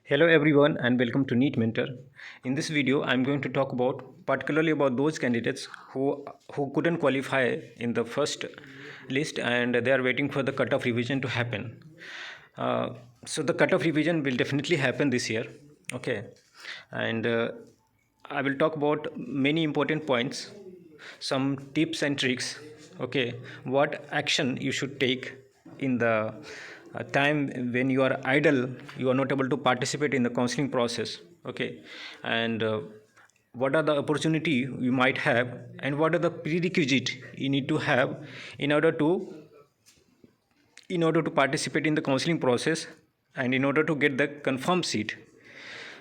Hello everyone and welcome to NEET Mentor. In this video, I'm going to talk about particularly about those candidates who couldn't qualify in the first list and they are waiting for the cutoff revision to happen. So the cutoff revision will definitely happen this year. Okay, and I will talk about many important points, some tips and tricks. Okay, what action you should take in the time when you are idle, you are not able to participate in the counseling process. Okay, and what are the opportunity you might have, and what are the prerequisite you need to have in order to participate in the counseling process and in order to get the confirmed seat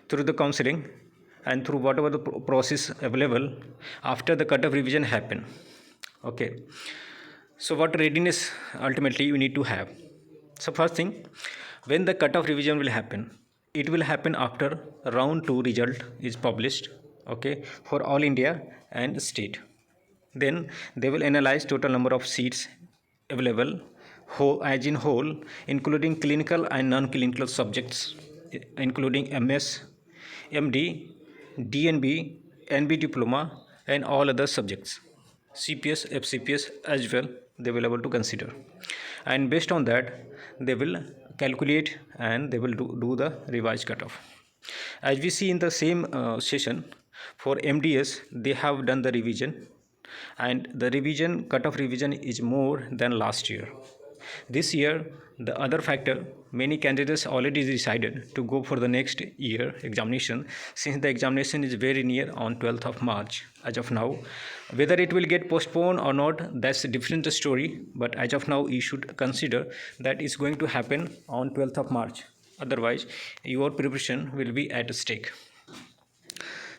through the counseling and through whatever the process available after the cutoff revision happen. Okay, so what readiness ultimately you need to have? So first thing, when the cutoff revision will happen, it will happen after round 2 result is published. Okay, for all India and state. Then they will analyze total number of seats available whole, as in whole, including clinical and non-clinical subjects, including MS, MD, DNB, NB diploma, and all other subjects. CPS, FCPS as well they will able to consider, and based on that they will calculate and they will do the revised cutoff. As we see in the same session, for MDS they have done the revision, and the revision cutoff revision is more than last year. This year, the other factor, many candidates already decided to go for the next year examination, since the examination is very near on 12th of March as of now. Whether it will get postponed or not, that's a different story, but as of now you should consider that it's going to happen on 12th of March. Otherwise your preparation will be at stake.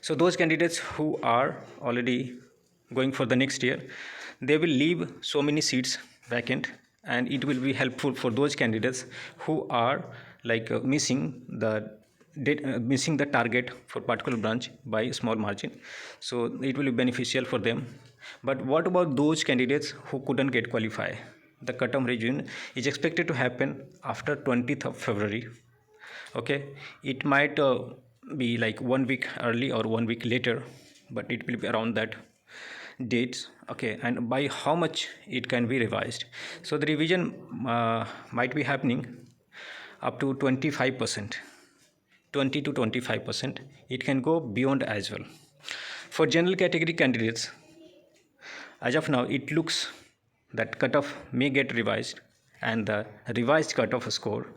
So those candidates who are already going for the next year, they will leave so many seats vacant, and it will be helpful for those candidates who are like missing the target for particular branch by a small margin. So it will be beneficial for them. But what about those candidates who couldn't get qualify? The cutoff revision is expected to happen after 20th of February. Okay, it might be like 1 week early or 1 week later, but it will be around that dates. Okay, and by how much it can be revised? So the revision might be happening up to 25%, 20 to 25%. It can go beyond as well. For general category candidates, as of now it looks that cutoff may get revised, and the revised cutoff score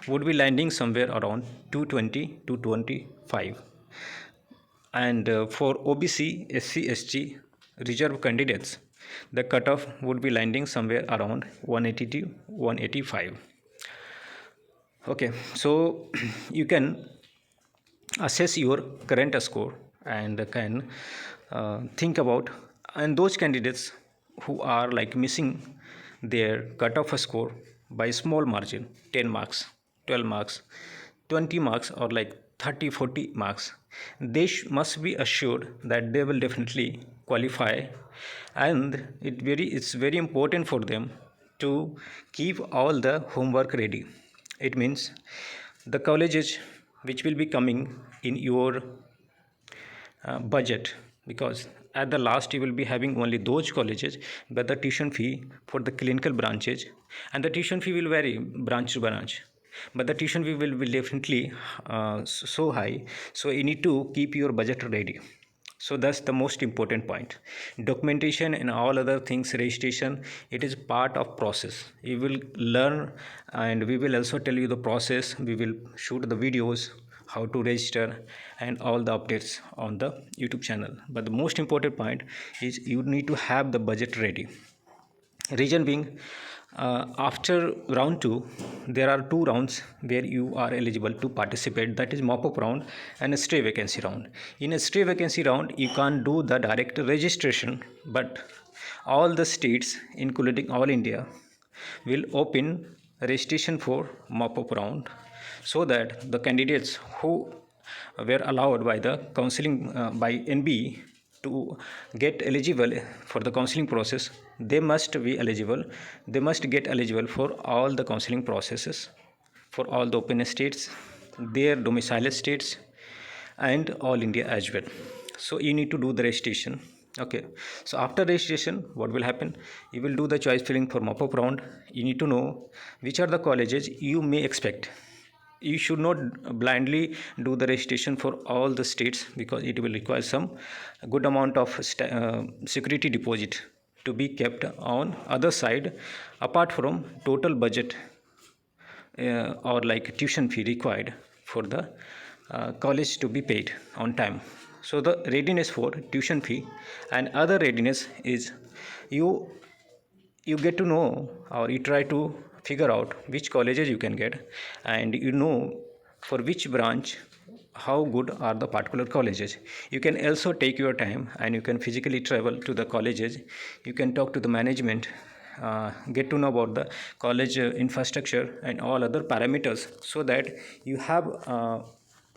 would be landing somewhere around 220 to 25. And for OBC, SC, ST reserve candidates, the cutoff would be landing somewhere around 180 to 185. Okay, so you can assess your current score and can think about, and those candidates who are like missing their cutoff score by small margin, 10 marks, 12 marks, 20 marks, or like 30-40 marks, they must be assured that they will definitely qualify. And it's very important for them to keep all the homework ready. It means the colleges which will be coming in your budget, because at the last you will be having only those colleges, but the tuition fee for the clinical branches, and the tuition fee will vary branch to branch, but the tuition fee will be definitely so high, so you need to keep your budget ready. So that's the most important point. Documentation and all other things, registration, it is part of process. You will learn, and we will also tell you the process. We will shoot the videos how to register and all the updates on the YouTube channel. But the most important point is you need to have the budget ready. Reason being, after round 2 there are 2 rounds where you are eligible to participate, that is mop-up round and a stray vacancy round. In a stray vacancy round you can't do the direct registration, but all the states including all India will open registration for mop-up round, so that the candidates who were allowed by the counseling by NB to get eligible for the counseling process, they must get eligible for all the counseling processes for all the open states their domicile states and all India as well. So you need to do the registration. Okay, so after registration, what will happen? You will do the choice filling for mop-up round. You need to know which are the colleges you may expect. You should not blindly do the registration for all the states, because it will require some good amount of security deposit to be kept on other side, apart from total budget or like tuition fee required for the college to be paid on time. So the readiness for tuition fee and other readiness is, you you get to know, or you try to figure out which colleges you can get, and you know for which branch how good are the particular colleges. You can also take your time and you can physically travel to the colleges. You can talk to the management, get to know about the college infrastructure and all other parameters, so that you have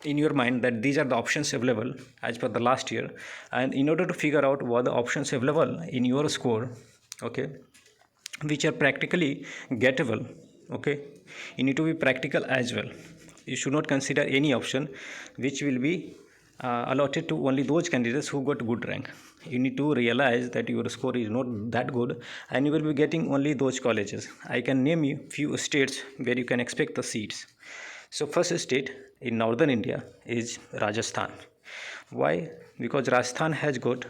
in your mind that these are the options available as per the last year. And in order to figure out what the options available in your score, okay, which are practically gettable, okay, you need to be practical as well. You should not consider any option which will be allotted to only those candidates who got good rank. You need to realize that your score is not that good, and you will be getting only those colleges. I can name you few states where you can expect the seats. So first state in northern India is Rajasthan. Why? Because Rajasthan has got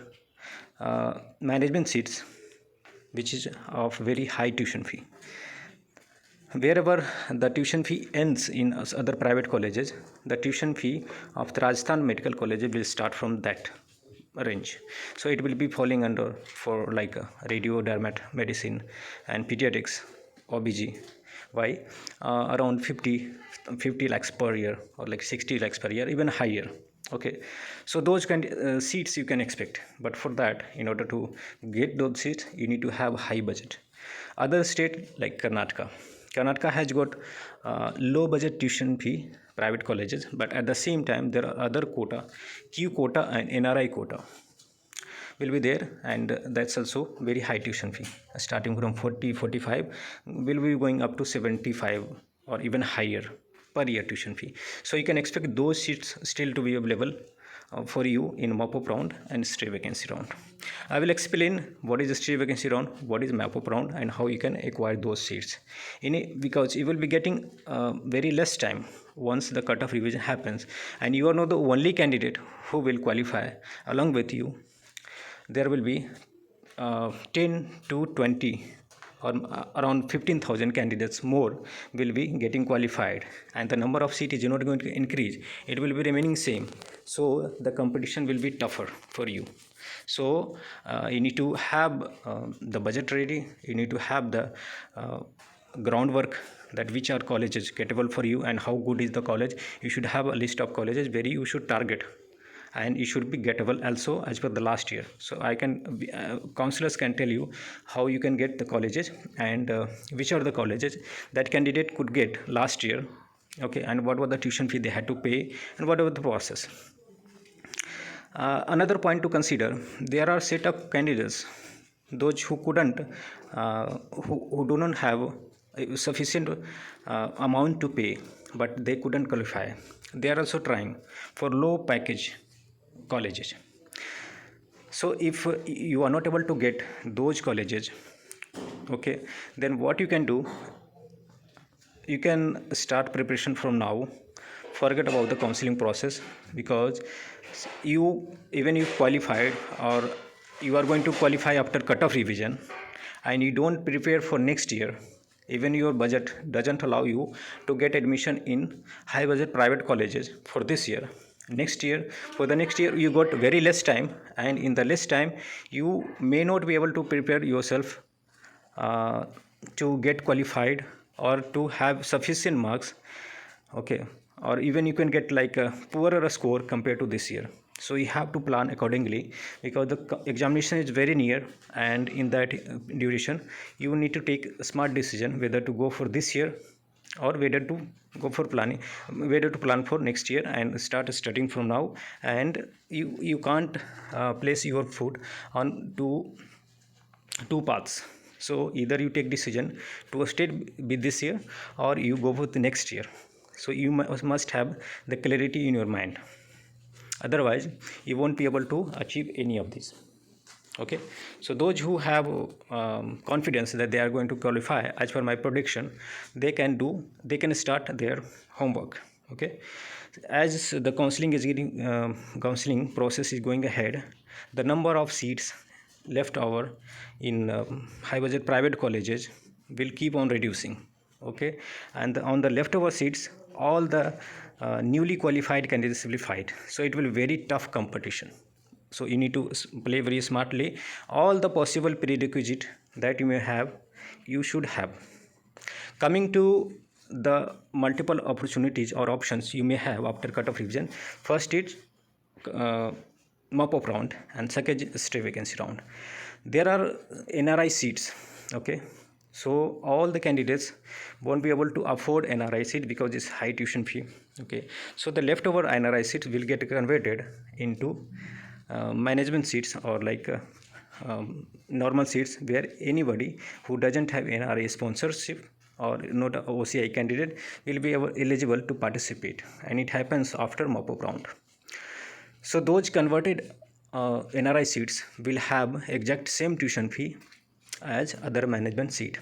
management seats which is of very high tuition fee. Wherever the tuition fee ends in other private colleges, the tuition fee of the Rajasthan medical college will start from that range. So it will be falling under for like radio, dermat, medicine and pediatrics, OBG. Why? Around 50 lakhs per year, or like 60 lakhs per year, even higher. Okay, so those seats you can expect, but for that, in order to get those seats, you need to have high budget. Other state like Karnataka has got low budget tuition fee private colleges, but at the same time there are other quota, Q quota and NRI quota will be there, and that's also very high tuition fee, starting from 40-45, will be going up to 75 or even higher per year tuition fee. So you can expect those seats still to be available for you in mop-up round and stray vacancy round. I will explain what is the stray vacancy round, what is mop-up round, and how you can acquire those seats because you will be getting very less time once the cut-off revision happens, and you are not the only candidate who will qualify. Along with you, there will be 10 to 20 or around 15,000 candidates more will be getting qualified, and the number of seats is not going to increase, it will be remaining same. So the competition will be tougher for you. So you need to have the budget ready, you need to have the groundwork, that which are colleges capable for you and how good is the college. You should have a list of colleges where you should target, and it should be gettable also as per the last year. So I can counselors can tell you how you can get the colleges, and which are the colleges that candidate could get last year, okay, and what was the tuition fee they had to pay, and what was the process. Another point to consider, there are set of candidates, those who couldn't who do not have sufficient amount to pay, but they couldn't qualify. They are also trying for low package colleges. So if you are not able to get those colleges, okay, then what you can do, you can start preparation from now. Forget about the counseling process, because you, even if qualified, or you are going to qualify after cut-off revision, and you don't prepare for next year, even your budget doesn't allow you to get admission in high budget private colleges for this year. Next year, for the next year, you got very less time, and in the less time you may not be able to prepare yourself to get qualified or to have sufficient marks, okay, or even you can get like a poorer score compared to this year. So you have to plan accordingly, because the examination is very near, and in that duration you need to take a smart decision whether to go for this year or whether to go for planning, whether to plan for next year and start studying from now. And you can't place your foot on two paths. So either you take decision to stay with this year, or you go for the next year. So you must have the clarity in your mind, otherwise you won't be able to achieve any of these. Okay, so those who have confidence that they are going to qualify as per my prediction, they can start their homework. Okay, as the counseling process is going ahead, the number of seats left over in high budget private colleges will keep on reducing. Okay, and on the leftover seats, all the newly qualified candidates will fight, so it will be very tough competition. So you need to play very smartly. All the possible prerequisite that you may have, you should have. Coming to the multiple opportunities or options you may have after cut-off revision, first is mop-up round, and second is stray vacancy round. There are NRI seats. Okay, so all the candidates won't be able to afford NRI seat because it's high tuition fee. Okay, so the leftover NRI seats will get converted into management seats, or like normal seats, where anybody who doesn't have NRA sponsorship or not a OCI candidate will be eligible to participate, and it happens after mop-up round. So those converted NRI seats will have exact same tuition fee as other management seat.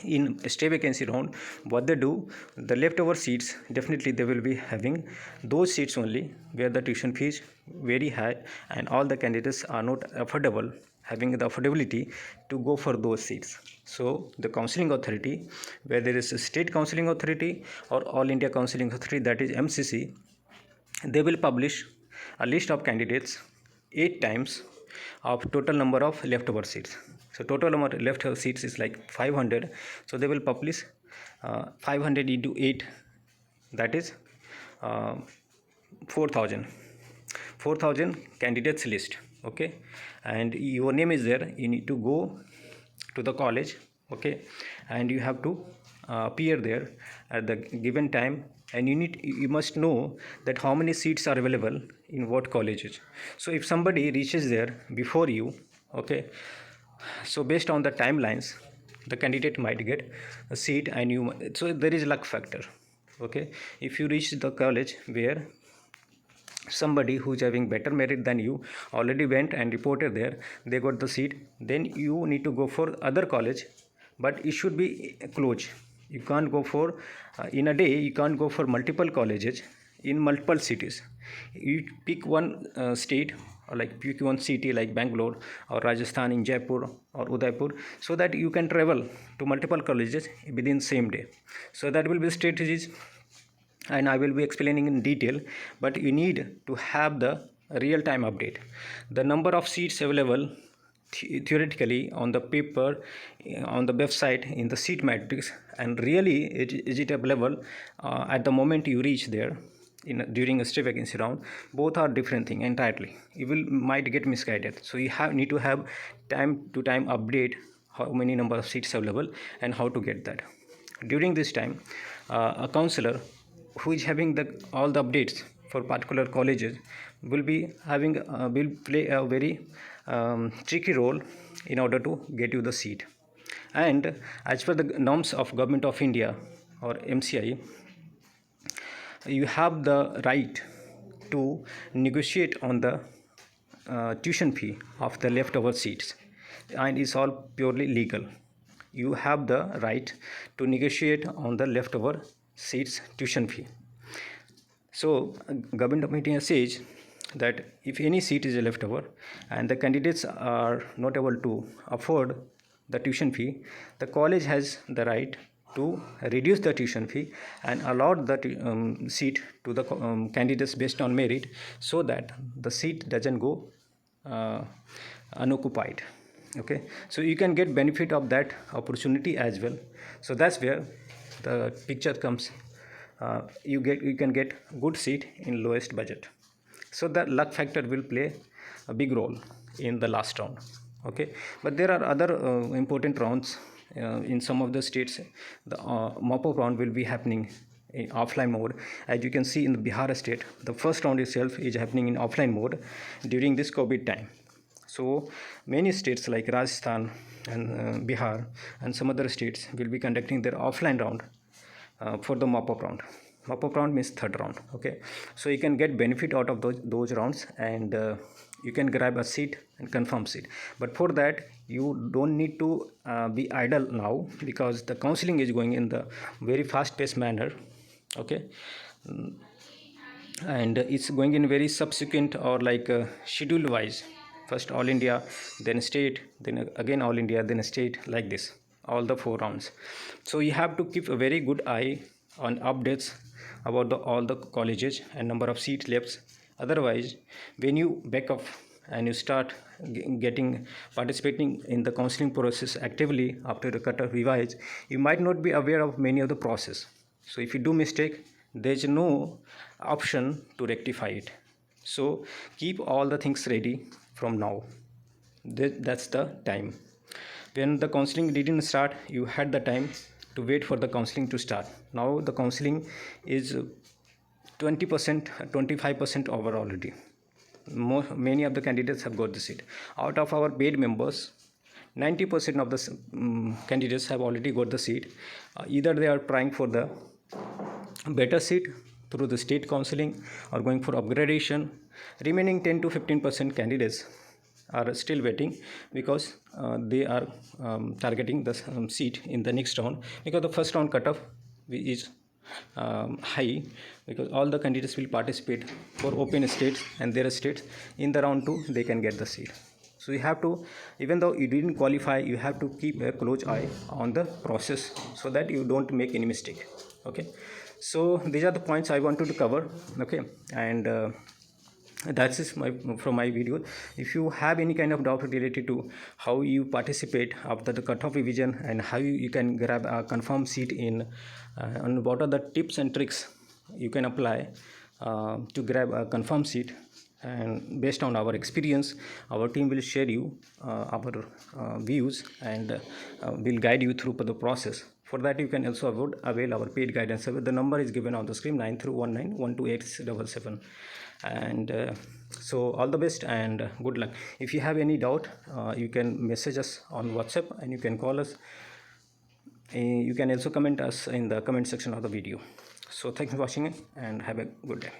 In stay vacancy round, what they do, the leftover seats, definitely they will be having those seats only where the tuition fee is very high and all the candidates are not affordable, having the affordability to go for those seats. So the counseling authority, where there is a state counseling authority or all India counseling authority, that is MCC, they will publish a list of candidates 8 times of total number of leftover seats. So total number of leftover seats is like 500. So they will publish 500 into 8, that is 4,000 candidates list. Okay, and your name is there. You need to go to the college. Okay, and you have to appear there at the given time, and you must know that how many seats are available in what colleges. So if somebody reaches there before you, okay, so based on the timelines, the candidate might get a seat, and so there is luck factor. Okay, if you reach the college where somebody who's having better merit than you already went and reported there, they got the seat, then you need to go for other college, but it should be close. You can't go for in a day, you can't go for multiple colleges in multiple cities. You pick one state, or like pick one city like Bangalore or Rajasthan, in Jaipur or Udaipur, so that you can travel to multiple colleges within same day. So that will be strategies, and I will be explaining in detail, but you need to have the real-time update. The number of seats available theoretically on the paper, on the website, in the seat matrix, and really is it available at the moment you reach there during a stray vacancy round, both are different thing entirely. You might get misguided. So you need to have time to time update how many number of seats available and how to get that. During this time, a counselor who is having all the updates for particular colleges will play a very tricky role in order to get you the seat. And as per the norms of Government of India or MCI, you have the right to negotiate on the tuition fee of the leftover seats, and it's all purely legal. You have the right to negotiate on the leftover seats tuition fee. So Government of India says that if any seat is left over and the candidates are not able to afford the tuition fee, the college has the right to reduce the tuition fee and allot the seat to the candidates based on merit, so that the seat doesn't go unoccupied. Okay, so you can get benefit of that opportunity as well. So that's where the picture comes. You can get good seat in lowest budget. So the luck factor will play a big role in the last round. Okay, but there are other important rounds. In some of the states, the mop-up round will be happening in offline mode. As you can see in the Bihar state, the first round itself is happening in offline mode during this COVID time. So many states like Rajasthan and Bihar and some other states will be conducting their offline round for the mop-up round. mop-up round means third round. Okay, so you can get benefit out of those rounds, and you can grab a seat and confirm seat. But for that, you don't need to be idle now, because the counseling is going in the very fast-paced manner. Okay, and it's going in very subsequent, or like schedule wise. First all India, then state, then again all India, then state, like this, all the 4 rounds. So you have to keep a very good eye on updates about all the colleges and number of seat left. Otherwise, when you back up and you start getting participating in the counseling process actively after the cutoff revise, you might not be aware of many of the process. So if you do mistake, there is no option to rectify it. So keep all the things ready from now. That's the time. When the counseling didn't start, you had the time to wait for the counseling to start. Now the counseling is 20%, 25% over already. Many of the candidates have got the seat. Out of our paid members, 90% of the candidates have already got the seat. Either they are trying for the better seat through the state counseling or going for upgradation. Remaining 10 to 15% candidates are still waiting, because they are targeting the seat in the next round, because the first round cutoff is high, because all the candidates will participate for open states and their states. In the round 2 they can get the seat. So you have to, even though you didn't qualify, you have to keep a close eye on the process so that you don't make any mistake. Okay, so these are the points I wanted to cover. Okay, and that's it from my video. If you have any kind of doubt related to how you participate after the cutoff revision, and how you can grab a confirmed seat in and what are the tips and tricks you can apply to grab a confirmed seat, and based on our experience, our team will share you our views, and will guide you through the process. For that, you can also avail our paid guidance. The number is given on the screen, 9319128677. And so all the best and good luck. If you have any doubt, you can message us on WhatsApp, and you can call us. You can also comment us in the comment section of the video. So thanks for watching, and have a good day.